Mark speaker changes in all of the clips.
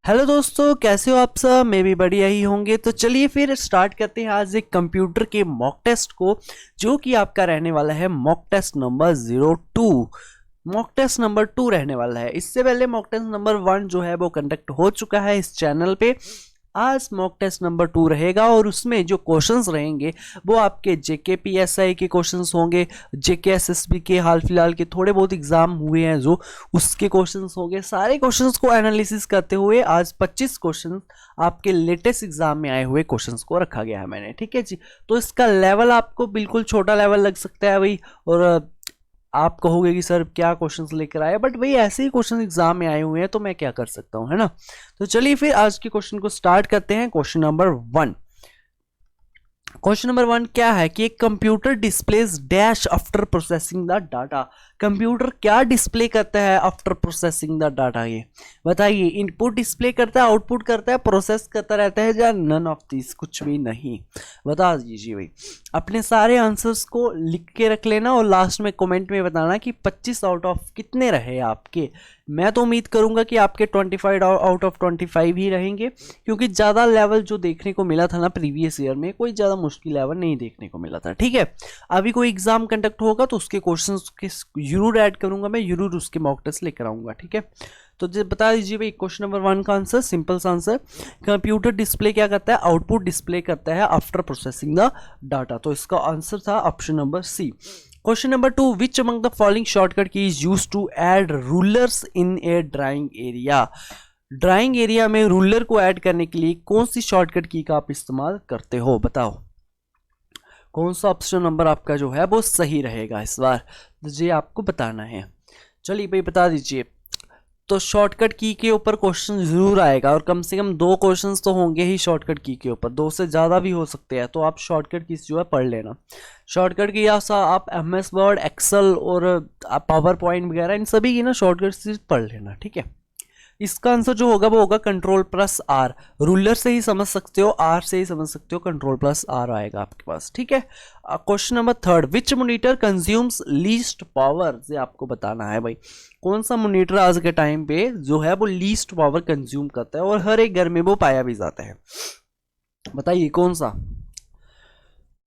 Speaker 1: Hello दोस्तों, कैसे हो आप सब। मैं भी बढ़िया ही होंगे। तो चलिए फिर स्टार्ट करते हैं आज एक कंप्यूटर के मॉक टेस्ट को, जो कि आपका रहने वाला है mock test number 02। Mock test number 2 रहने वाला है। इससे पहले मॉक टेस्ट नंबर 1 जो है वो कंडक्ट हो चुका है इस चैनल पे। आज मॉक टेस्ट नंबर 2 रहेगा और उसमें जो क्वेश्चंस रहेंगे वो आपके जेके पीएसआई के क्वेश्चंस होंगे। जेके एसएसबी के हाल फिलहाल के थोड़े बहुत एग्जाम हुए हैं जो उसके क्वेश्चंस होंगे। सारे क्वेश्चंस को एनालिसिस करते हुए आज 25 क्वेश्चंस आपके लेटेस्ट एग्जाम में आए हुए क्वेश्चंस को रखा गया है मैंने। ठीक है जी। तो इसका लेवल आपको बिल्कुल छोटा लेवल लग सकता है भाई, और आप कहोगे कि सर क्या क्वेश्चंस लेकर आए, बट भाई ऐसे ही क्वेश्चन एग्जाम में आए हुए हैं तो मैं क्या कर सकता हूं, है ना। तो चलिए फिर आज के क्वेश्चन को स्टार्ट करते हैं। Question number 1। क्वेश्चन नंबर 1 क्या है कि एक computer displays dash after processing the data. Computer क्या डिस्प्ले करता है आफ्टर प्रोसेसिंग द डाटा, ये बताइए। इनपुट डिस्प्ले करता है, आउटपुट करता है, प्रोसेस करता रहता है, या नन ऑफ दिस, कुछ भी नहीं। बता दीजिए भाई। अपने सारे आंसर्स को लिख के रख लेना और लास्ट में कमेंट में बताना कि 25 आउट ऑफ कितने रहे आपके। मैं तो उम्मीद करूंगा कि आपके 25 आउट ऑफ 25 ही रहेंगे, क्योंकि ज़्यादा लेवल जो देखने को मिला था ना प्रीवियस ईयर में, कोई ज़्यादा मुश्किल लेवल नहीं देखने को मिला था। ठीक है। अभी कोई एग्जाम कंडक्ट होगा तो उसके क्वेश्चंस के जरूर ऐड करूंगा मैं, जरूर उसके मॉक टेस्ट लेकर आऊंगा। ठीक है। तो बता दीजिए भाई क्वेश्चन नंबर 1 का आंसर, सिंपल सा आंसर। कंप्यूटर डिस्प्ले क्या करता है, आउटपुट डिस्प्ले करता है आफ्टर प्रोसेसिंग द डाटा। तो इसका आंसर था option number C. Question number 2, which among the following shortcut key is used to add rulers in a drawing area. Drawing area में ruler को ऐड करने के लिए कौन सी शॉर्टकट की का आप इस्तेमाल करते हो, बताओ। कौन सा ऑप्शन नंबर आपका जो है वो सही रहेगा इस बार, मुझे आपको बताना है। चलिए भाई बता दीजिए। तो शॉर्टकट की के ऊपर क्वेश्चन जरूर आएगा, और कम से कम 2 क्वेश्चंस तो होंगे ही शॉर्टकट की के ऊपर, 2 से ज़्यादा भी हो सकते हैं। तो आप शॉर्टकट की जो है पढ़ लेना। शॉर्टकट की या आप एमएस वर्ड, एक्सेल और पावर पॉइंट वगैरह इन सभी की ना शॉर्टकट पढ़ लेना। ठीक है। इसका आंसर जो होगा वो होगा कंट्रोल प्लस आर। रूलर से ही समझ सकते हो, आर से ही समझ सकते हो, कंट्रोल प्लस आर आएगा आपके पास। ठीक है। क्वेश्चन नंबर 3, विच मॉनिटर कंज्यूम्स लीस्ट पावर। ये आपको बताना है भाई, कौन सा मॉनिटर आज के टाइम पे जो है वो लीस्ट पावर कंज्यूम करता है और हर एक घर में वो पाया भी जाता है। बताइए कौन सा।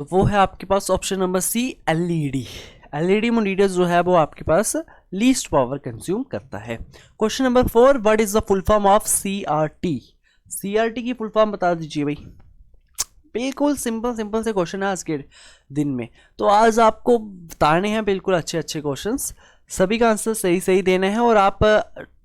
Speaker 1: तो वो है आपके पास option number C, LED. LED monitor जो है वो आपके पास लीस्ट पावर कंज्यूम करता है। Question number 4, what is the full form of CRT. CRT की फुल फॉर्म बता दीजिए भाई। बिल्कुल सिंपल सिंपल से क्वेश्चन है आज के दिन में। तो आज आपको बताने हैं बिल्कुल अच्छे अच्छे क्वेश्चंस, सभी का आंसर सही सही देना है। और आप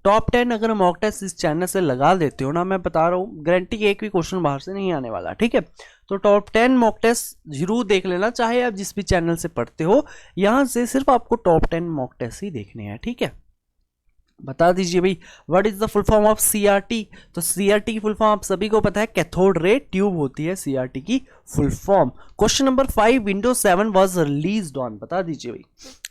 Speaker 1: टॉप 10 अगर मॉक टेस्ट इस चैनल से लगा देते हो ना, मैं बता रहा हूँ गारंटी कि एक भी क्वेश्चन बाहर से नहीं आने वाला। ठीक है। तो टॉप 10 मॉक टेस्ट जरूर देख लेना, चाहे आप जिस भी चैनल से पढ़ते हो। यहाँ से सिर्फ आपको टॉप 10 मॉक टेस्ट ही देखने हैं। ठीक है। बता दीजिए भाई, what is the full form of CRT. तो सीआरटी की फुल फॉर्म आप सभी को पता है, कैथोड रे ट्यूब होती है सीआरटी की full form. Question number 5, Windows 7 was released on. बता दीजिए भाई।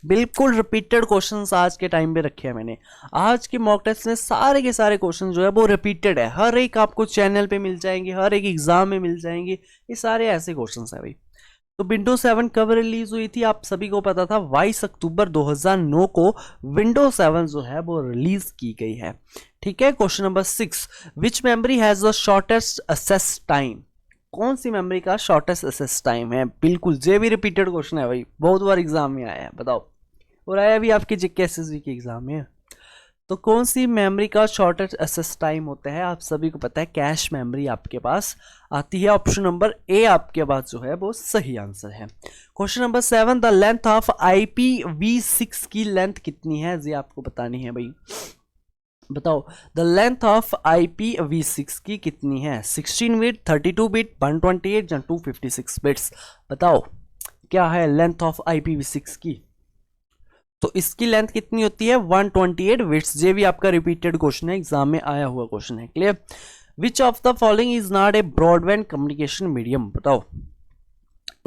Speaker 1: बिल्कुल रिपीटेड क्वेश्चंस आज के टाइम पे रखे हैं मैंने। आज के मॉक टेस्ट में सारे के सारे क्वेश्चन जो है वो रिपीटेड है, हर एक आपको चैनल पे मिल जाएंगे, हर एक एग्जाम में मिल जाएंगे। ये सारे ऐसे क्वेश्चन है भाई। तो विंडोज 7 कब रिलीज हुई थी, आप सभी को पता था 22 अक्टूबर 2009 को विंडोज 7 जो है वो रिलीज की गई है। ठीक है। Question number 6, which memory has the shortest access time. कौन सी मेमोरी का शॉर्टेस्ट एक्सेस टाइम है। बिल्कुल ये भी रिपीटेड क्वेश्चन है भाई, बहुत बार एग्जाम में आया है, बताओ। और आया भी आपके जीके एसएसबी के एग्जाम में। तो कौन सी मेमोरी का शॉर्टेस्ट एक्सेस टाइम होता है, आप सभी को पता है कैश मेमोरी आपके पास आती है। ऑप्शन नंबर ए आपके पास जो है वो सही आंसर है। Question number 7, the length of IPv6 की लेंथ कितनी है, ये आपको बतानी है भाई। बताओ द लेंथ ऑफ IPv6 की कितनी है, 16 बिट, 32 बिट, 128 या 256 बिट्स। बताओ क्या है लेंथ ऑफ IPv6 की। तो इसकी लेंथ कितनी होती है, 128 बिट्स। ये भी आपका रिपीटेड क्वेश्चन है, एग्जाम में आया हुआ क्वेश्चन है। Clear. Which of the following is not a broadband communication medium. बताओ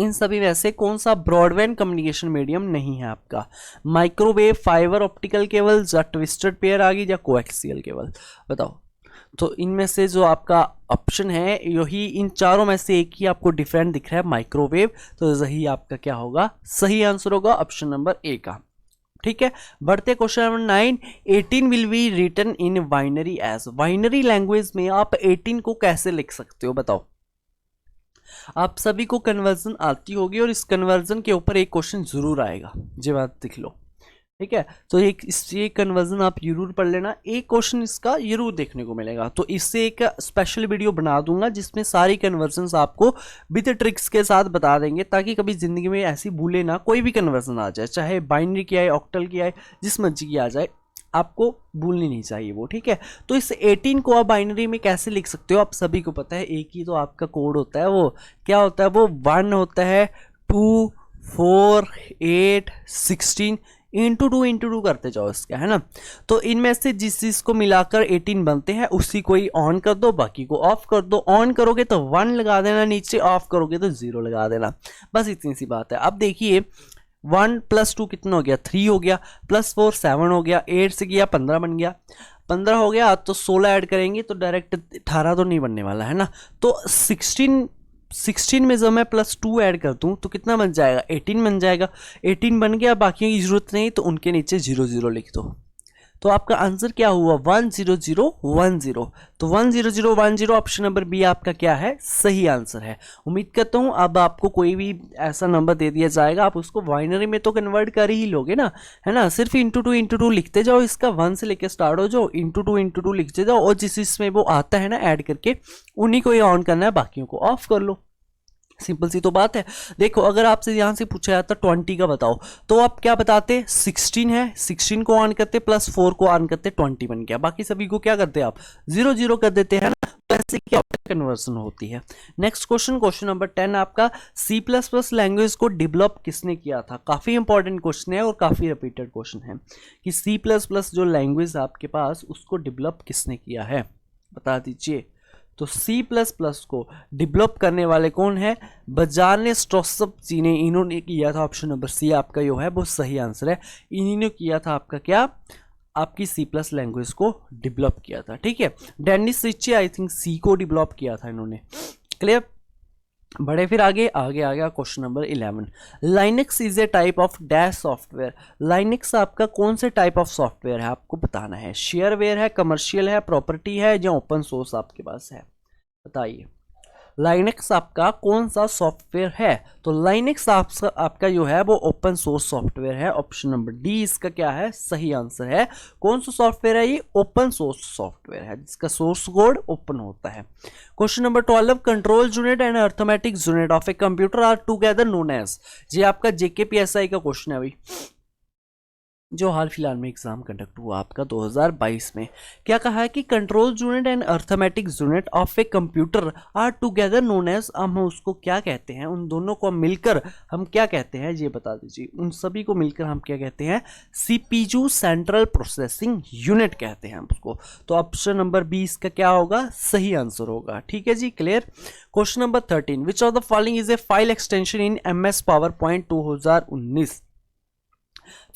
Speaker 1: इन सभी में से कौन सा ब्रॉडबैंड कम्युनिकेशन मीडियम नहीं है आपका। माइक्रोवेव, फाइबर ऑप्टिकल केबल, या ट्विस्टेड पेयर आ गई, या कोएक्सियल केबल। बताओ। तो इनमें से जो आपका ऑप्शन है यही, इन चारों में से एक ही आपको डिफरेंट दिख रहा है, माइक्रोवेव। तो यही आपका क्या होगा, सही आंसर होगा ऑप्शन नंबर ए का। ठीक है, बढ़ते question number 9। 18 will be written in binary as, binary language में आप 18 को कैसे लिख सकते हो बताओ। आप सभी को कन्वर्जन आती होगी और इस कन्वर्जन के ऊपर एक क्वेश्चन जरूर आएगा, ये बात लिख लो, ठीक है। तो ये कन्वर्जन आप जरूर पढ़ लेना, एक क्वेश्चन इसका जरूर देखने को मिलेगा। तो इससे एक स्पेशल वीडियो बना दूंगा जिसमें सारी कन्वर्जन्स आपको विद ट्रिक्स के साथ बता देंगे, ताकि कभी जिंदगी में ऐसी भूले ना, कोई भी कन्वर्जन आ जाए, चाहे बाइनरी की आए, ऑक्टल की आए, जिस मर्जी की आ जाए, आपको भूलनी नहीं चाहिए वो, ठीक है। तो इस 18 को आप बाइनरी में कैसे लिख सकते हो, आप सभी को पता है, एक ही तो आपका कोड होता है, वो क्या होता है, वो 1 होता है, 2 4 8 16 इंटू टू करते जाओ इसका, है ना। तो इनमें से जिस चीज को मिलाकर 18 बनते हैं उसी को ही ऑन कर दो, बाकी को ऑफ कर दो। ऑन करोगे तो 1 लगा देना नीचे, ऑफ करोगे तो 0 लगा देना, बस इतनी सी बात है। अब देखिए 1 + 2 कितना हो गया, 3 हो गया, +4 7 हो गया, 8 से गया 15 बन गया, 15 हो गया तो 16 ऐड करेंगे तो डायरेक्ट 18 तो नहीं बनने वाला, है ना। तो 16 में जब मैं +2 ऐड कर दूं तो कितना बन जाएगा, 18 बन जाएगा। 18 बन गया, बाकियों की जरूरत नहीं, तो उनके नीचे 0 0 लिख दो। तो आपका आंसर क्या हुआ, 1 0 0 1 0। तो 1 0 0 1 0 ऑप्शन नंबर बी आपका क्या है, सही आंसर है। उम्मीद करता हूं अब आपको कोई भी ऐसा नंबर दे दिया जाएगा, आप उसको बाइनरी में तो कन्वर्ट कर ही लोगे ना, है ना। सिर्फ इंटू टू लिखते जाओ, इसका 1 से लेके स्टार्ट हो जाओ, इंटू टू लिखते जाओ, और जिस इसमें वो आता है ना ऐड करके, उन्हीं को ही ऑन करना है, बाकियों को ऑफ कर लो। सिंपल सी तो बात है। देखो अगर आपसे यहां से पूछा जाता 20 का बताओ, तो आप क्या बताते, 16 है, 16 को ऑन करते, +4 को ऑन करते, 20 बन गया। बाकी सभी को क्या करते आप 0 0 कर देते हैं ना, तो ऐसे क्या कन्वर्सन होती है। नेक्स्ट क्वेश्चन नंबर 10 आपका, C++ लैंग्वेज को डेवलप किसने किया था। काफी इंपॉर्टेंट क्वेश्चन है और काफी रिपीटेड क्वेश्चन है कि C++ जो लैंग्वेज आपके पास, उसको डेवलप किसने किया है, बता दीजिए। तो C++ को डेवलप करने वाले कौन है, बजाने स्ट्रोसप जी ने, इन्होंने किया था। ऑप्शन नंबर सी आपका जो है वो सही आंसर है, इन्होंने किया था आपका क्या, आपकी C+ लैंग्वेज को डेवलप किया था, ठीक है। डेनिस रिचे आई थिंक सी को डेवलप किया था इन्होंने, क्लियर। बड़े फिर आगे आ गया question number 11। Linux is a type of dash software. Linux आपका कौन से टाइप ऑफ सॉफ्टवेयर है, आपको बताना है। शेयरवेयर है, कमर्शियल है, प्रॉपर्टी है, या ओपन सोर्स आपके पास है, बताइए। लाइनक्स आपका कौन सा सॉफ्टवेयर है, तो लाइनक्स आपका जो है वो ओपन सोर्स सॉफ्टवेयर है। ऑप्शन नंबर डी इसका क्या है, सही आंसर है। कौन सा सॉफ्टवेयर है ये, ओपन सोर्स सॉफ्टवेयर है, जिसका सोर्स कोड ओपन होता है। Question number 12, control unit and arithmetic unit of a computer are together known as. ये आपका JKPSI का क्वेश्चन है भाई, जो हाल फिलहाल में एग्जाम कंडक्ट हुआ आपका 2022 में। क्या कहा है कि control unit and arithmetic unit of a computer are together known as, हम उसको क्या कहते हैं, उन दोनों को मिलकर हम क्या कहते हैं, ये बता दीजिए। उन सभी को मिलकर हम क्या कहते हैं, CPU सेंट्रल प्रोसेसिंग यूनिट कहते हैं हम उसको। तो ऑप्शन नंबर 20 का क्या होगा, सही आंसर होगा, ठीक है जी, clear. Question number 13, which of the following is a file extension in MS PowerPoint 2019।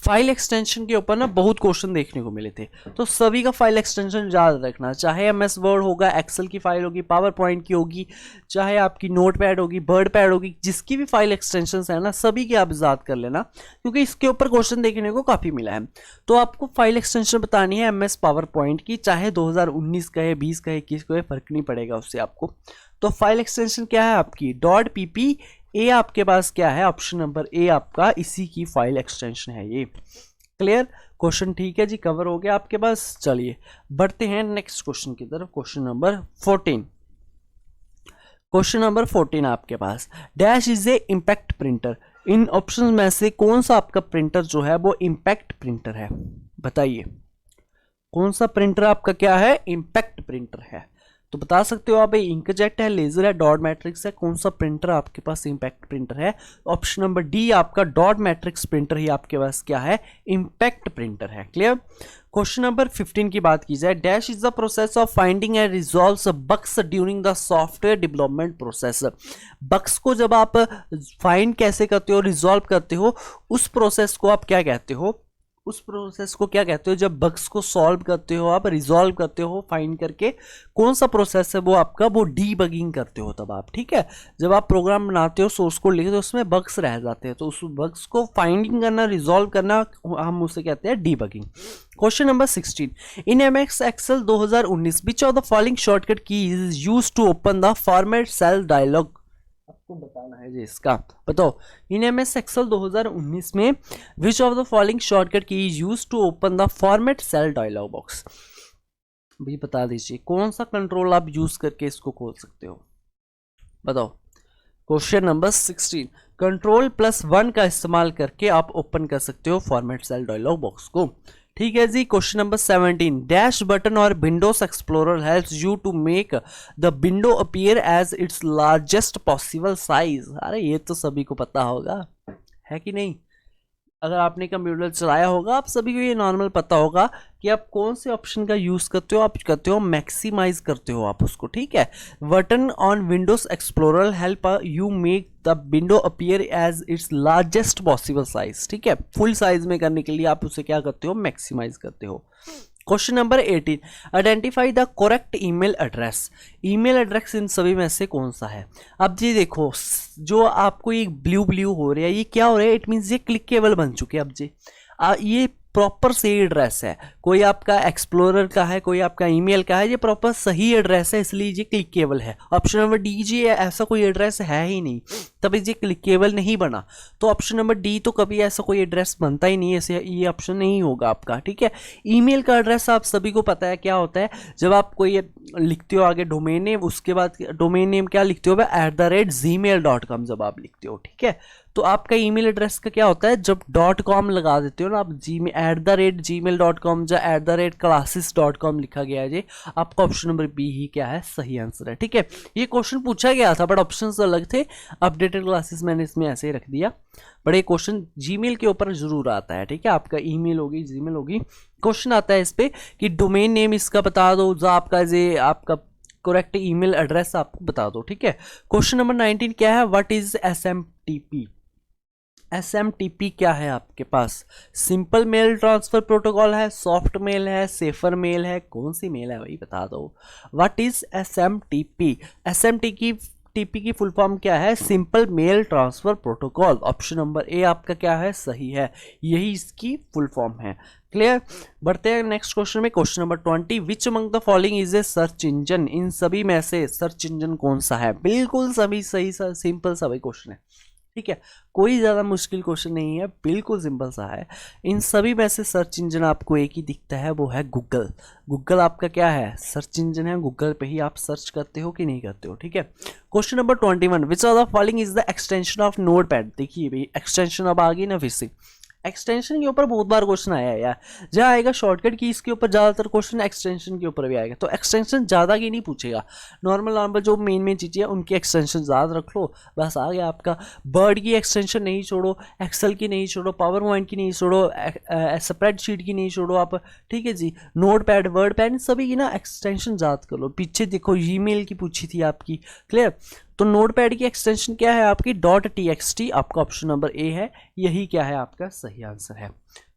Speaker 1: File extension के ऊपर ना बहुत क्वेश्चन देखने को मिले थे, तो सभी का फाइल एक्सटेंशन याद रखना, चाहे MS वर्ड होगा, एक्सेल की फाइल होगी, पावर पॉइंट की होगी, चाहे आपकी नोटपैड होगी, वर्डपैड होगी, जिसकी भी फाइल एक्सटेंशन है ना, सभी की आप याद कर लेना, क्योंकि इसके ऊपर क्वेश्चन देखने को काफ़ी मिला है। तो आपको फाइल एक्सटेंशन बतानी है MS पावर पॉइंट की, चाहे 2019 का है, 20 का है, 21 का है, फर्क नहीं पड़ेगा उससे आपको। तो फाइल एक्सटेंशन क्या है आपकी, .pp ए आपके पास क्या है, ऑप्शन नंबर ए आपका इसी की फाइल एक्सटेंशन है ये, क्लियर। क्वेश्चन ठीक है जी, कवर हो गया आपके पास। चलिए बढ़ते हैं नेक्स्ट क्वेश्चन की तरफ। क्वेश्चन नंबर 14, क्वेश्चन नंबर 14 आपके पास, dash is a impact printer. इन ऑप्शन में से कौन सा आपका प्रिंटर जो है वो इम्पैक्ट प्रिंटर है, बताइए। कौन सा प्रिंटर आपका क्या है, इम्पैक्ट प्रिंटर है। तो बता सकते हो आप, इंकजेट है, लेजर है, डॉट मैट्रिक्स है, कौन सा प्रिंटर आपके पास इम्पैक्ट प्रिंटर है। ऑप्शन नंबर डी आपका डॉट मैट्रिक्स प्रिंटर ही आपके पास क्या है, इम्पैक्ट प्रिंटर है, क्लियर। क्वेश्चन नंबर 15 की बात की जाए, dash is the process of finding and resolve bugs during the software development process. Bugs को जब आप फाइंड कैसे करते हो, रिजॉल्व करते हो, उस प्रोसेस को आप क्या कहते हो, उस प्रोसेस को क्या कहते हो जब बग्स को सॉल्व करते हो, आप रिजॉल्व करते हो फाइंड करके, कौन सा प्रोसेस है वो आपका, वो डीबगिंग करते हो तब आप, ठीक है। जब आप प्रोग्राम बनाते हो, सोर्स कोड लिखते हो, उसमें बग्स रह जाते हैं, तो उस बग्स को फाइंडिंग करना, रिजॉल्व करना, हम उसे कहते हैं debugging. Question number 16, in MS Excel 2019 which of the following shortcut key is used to open the format cell dialog, आपको बताना है जी इसका, बताओ। इन एमएस एक्सेल 2019 में which of the following shortcut key is used to open the format cell dialog box, भी बता दीजिए कौन सा कंट्रोल आप यूज करके इसको खोल सकते हो, बताओ। क्वेश्चन नंबर 16, Ctrl+1 का इस्तेमाल करके आप ओपन कर सकते हो फॉर्मेट सेल डायलॉग बॉक्स को, ठीक है जी। क्वेश्चन नंबर 17, डैश बटन और Windows explorer helps you to make the window appear as its largest possible size, अरे ये तो सभी को पता होगा, है कि नहीं। अगर आपने कंप्यूटर चलाया होगा, आप सभी को ये नॉर्मल पता होगा कि आप कौन से ऑप्शन का यूज करते हो, आप करते हो मैक्सिमाइज करते हो आप उसको, ठीक है। Button on Windows explorer help you make the window appear as its largest possible size, ठीक है। फुल साइज में करने के लिए आप उसे क्या करते हो, मैक्सिमाइज करते हो। Question number 18, identify the correct email address, email address in सभी में से कौन सा है। अब जी देखो, जो आपको ये ब्लू ब्लू हो रहा है, ये क्या हो रहा है, इट मीन्स ये क्लिकेबल बन चुके हैं। अब जी ये प्रॉपर सही एड्रेस है, कोई आपका एक्सप्लोरर का है, कोई आपका ईमेल का है, ये प्रॉपर सही एड्रेस है, इसलिए ये क्लिकेबल है। ऑप्शन नंबर डी जी ऐसा कोई एड्रेस है ही नहीं, तभी ये क्लिकेबल नहीं बना। तो ऑप्शन नंबर डी तो कभी ऐसा कोई एड्रेस बनता ही नहीं है, ऐसे ये ऑप्शन नहीं होगा आपका, ठीक है। ईमेल का एड्रेस आप सभी को पता है क्या होता है, जब आप कोई लिखते हो आगे डोमेन नेम, उसके बाद डोमेन नेम क्या लिखते हो, @gmail.com जब आप लिखते हो, ठीक है। तो आपका ईमेल एड्रेस का क्या होता है, जब .com लगा देते हो ना आप, @gmail.com या @classes.com लिखा गया है जी, आपका ऑप्शन नंबर बी ही क्या है, सही आंसर है, ठीक है। ये क्वेश्चन पूछा गया था बट ऑप्शंस अलग थे, अपडेटेड क्लासेस मैंने इसमें ऐसे ही रख दिया, बट ये क्वेश्चन जीमेल के ऊपर जरूर आता है, ठीक है। आपका ईमेल होगी, जीमेल होगी, क्वेश्चन आता है इस पे कि डोमेन नेम इसका बता दो, जो आपका जे आपका करेक्ट ईमेल एड्रेस आपको बता दो, ठीक है। क्वेश्चन नंबर 19 क्या है, व्हाट इज SMTP, SMTP क्या है आपके पास, सिंपल मेल ट्रांसफर प्रोटोकॉल है, सॉफ्ट मेल है, सेफर मेल है, कौन सी मेल है भाई बता दो। व्हाट इज SMTP, SMTP की फुल फॉर्म क्या है, simple mail transfer protocol, option number A आपका क्या है, सही है, यही इसकी फुल फॉर्म है। क्लियर, बढ़ते हैं नेक्स्ट क्वेश्चन में। Question number 20, which among the following is a search engine, इन सभी में से सर्च इंजन कौन सा है, बिल्कुल सभी सही सा सिंपल सा भाई क्वेश्चन है, ठीक है, कोई ज़्यादा मुश्किल क्वेश्चन नहीं है, बिल्कुल सिंपल सा है। इन सभी में से सर्च इंजन आपको एक ही दिखता है, वो है गूगल। गूगल आपका क्या है, सर्च इंजन है, गूगल पे ही आप सर्च करते हो कि नहीं करते हो, ठीक है। Question number 21, which of the following is the extension of notepad, देखिए भाई एक्सटेंशन अब आ गई ना फिर से, एक्सटेंशन के ऊपर बहुत बार क्वेश्चन आया है यार, जहाँ आएगा शॉर्टकट की इसके ऊपर ज़्यादातर क्वेश्चन एक्सटेंशन के ऊपर भी आएगा, तो एक्सटेंशन ज़्यादा की नहीं पूछेगा, नॉर्मल जो मेन चीज़ें हैं उनकी एक्सटेंशन ज़्यादा रख लो, बस आ गया आपका। वर्ड की एक्सटेंशन नहीं छोड़ो, एक्सेल की नहीं छोड़ो, पावर पॉइंट की नहीं छोड़ो, स्प्रेडशीट की नहीं छोड़ो आप, ठीक है जी। नोट पैड, वर्ड पैड, सभी की ना एक्सटेंशन ज़्यादा कर लो। पीछे देखो ईमेल की पूछी थी आपकी, क्लियर। तो नोटपैड की एक्सटेंशन क्या है आपकी, .txt, आपका ऑप्शन नंबर ए है, यही क्या है आपका सही आंसर है,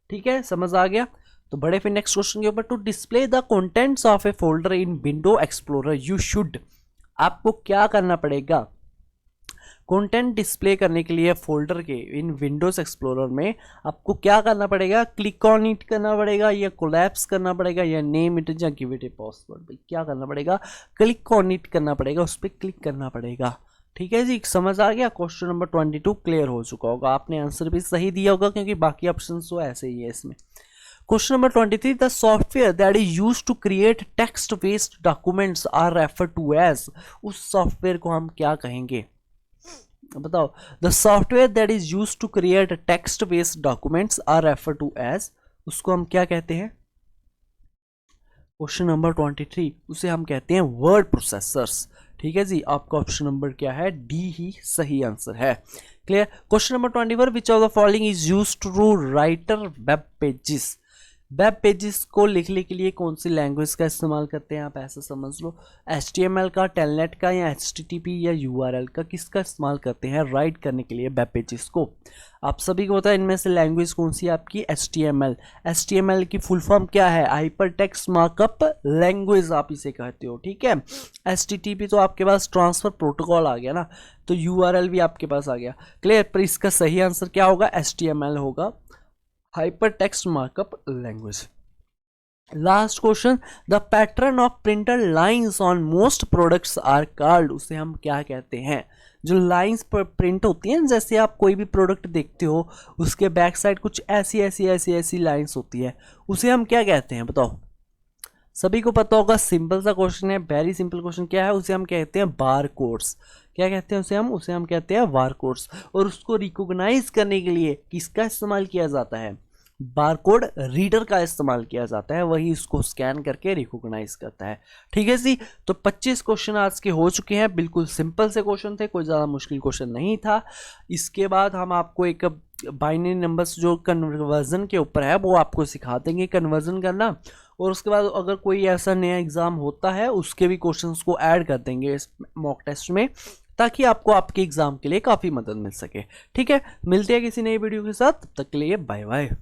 Speaker 1: ठीक है, समझ आ गया। तो बड़े फिर नेक्स्ट क्वेश्चन के ऊपर, to display the contents of a folder in window explorer you should, आपको क्या करना पड़ेगा, कंटेंट डिस्प्ले करने के लिए फोल्डर के इन विंडोज एक्सप्लोरर में आपको क्या करना पड़ेगा, क्लिक ऑन इट करना पड़ेगा, या कोलैप्स करना पड़ेगा, या नेम इट या गिव इट ए पासवर्ड, भाई क्या करना पड़ेगा, क्लिक ऑन इट करना पड़ेगा, उस पर क्लिक करना पड़ेगा, ठीक है जी, समझ आ गया। क्वेश्चन नंबर 22 क्लियर हो चुका होगा, आपने आंसर भी सही दिया होगा क्योंकि बाकी ऑप्शन तो ऐसे ही है इसमें। Question number 23, the software that is used to create text based documents are refer to as, उस सॉफ्टवेयर को हम क्या कहेंगे, बताओ। The software that is used to create text based documents are refer to as, उसको हम क्या कहते हैं। क्वेश्चन नंबर 23, उसे हम कहते हैं वर्ड प्रोसेसर्स, ठीक है जी, आपका ऑप्शन नंबर क्या है, डी ही सही आंसर है, clear. Question number 24, which of the following is used to writer web pages, web pages को लिखने के लिए कौन सी लैंग्वेज का इस्तेमाल करते हैं, आप ऐसा समझ लो, HTML का, टेलनेट का, या HTTP या URL का, किसका इस्तेमाल करते हैं राइट करने के लिए वेब पेजेस को। आप सभी को पता है इनमें से लैंग्वेज कौन सी है आपकी, HTML। HTML की फुल फॉर्म क्या है, हाइपर टेक्स्ट मार्कअप लैंग्वेज आप इसे कहते हो, ठीक है। HTTP तो आपके पास ट्रांसफर प्रोटोकॉल आ गया ना, तो URL भी आपके पास आ गया, क्लियर। पर इसका सही आंसर क्या होगा, HTML होगा, hyper text markup language. Last question, the pattern of printer lines on most products are called, उसे हम क्या कहते हैं। जो लाइंस पर प्रिंट होती हैं, जैसे आप कोई भी प्रोडक्ट देखते हो उसके बैक साइड कुछ ऐसी ऐसी ऐसी ऐसी लाइंस होती है, उसे हम क्या कहते हैं बताओ। सभी को पता होगा, सिंपल सा क्वेश्चन है, वेरी सिंपल क्वेश्चन, क्या है, उसे हम कहते हैं बार कोड्स। क्या कहते हैं उसे हम कहते हैं बार कोड्स। और उसको रिकॉग्नाइज करने के लिए किसका इस्तेमाल किया जाता है, बारकोड रीडर का इस्तेमाल किया जाता है, वही इसको स्कैन करके रिकॉग्नाइज करता है, ठीक है जी। तो 25 क्वेश्चन आज के हो चुके हैं, बिल्कुल सिंपल से क्वेश्चन थे, कोई ज़्यादा मुश्किल क्वेश्चन नहीं था। इसके बाद हम आपको एक बाइनरी नंबर्स जो कन्वर्जन के ऊपर है वो आपको सिखा देंगे कन्वर्जन करना, और उसके बाद अगर कोई ऐसा नया एग्ज़ाम होता है उसके भी क्वेश्चंस को ऐड कर देंगे इस मॉक टेस्ट में, ताकि आपको आपके एग्ज़ाम के लिए काफ़ी मदद मिल सके, ठीक है। मिलते हैं किसी नई वीडियो के साथ, तब तक के लिए बाय बाय।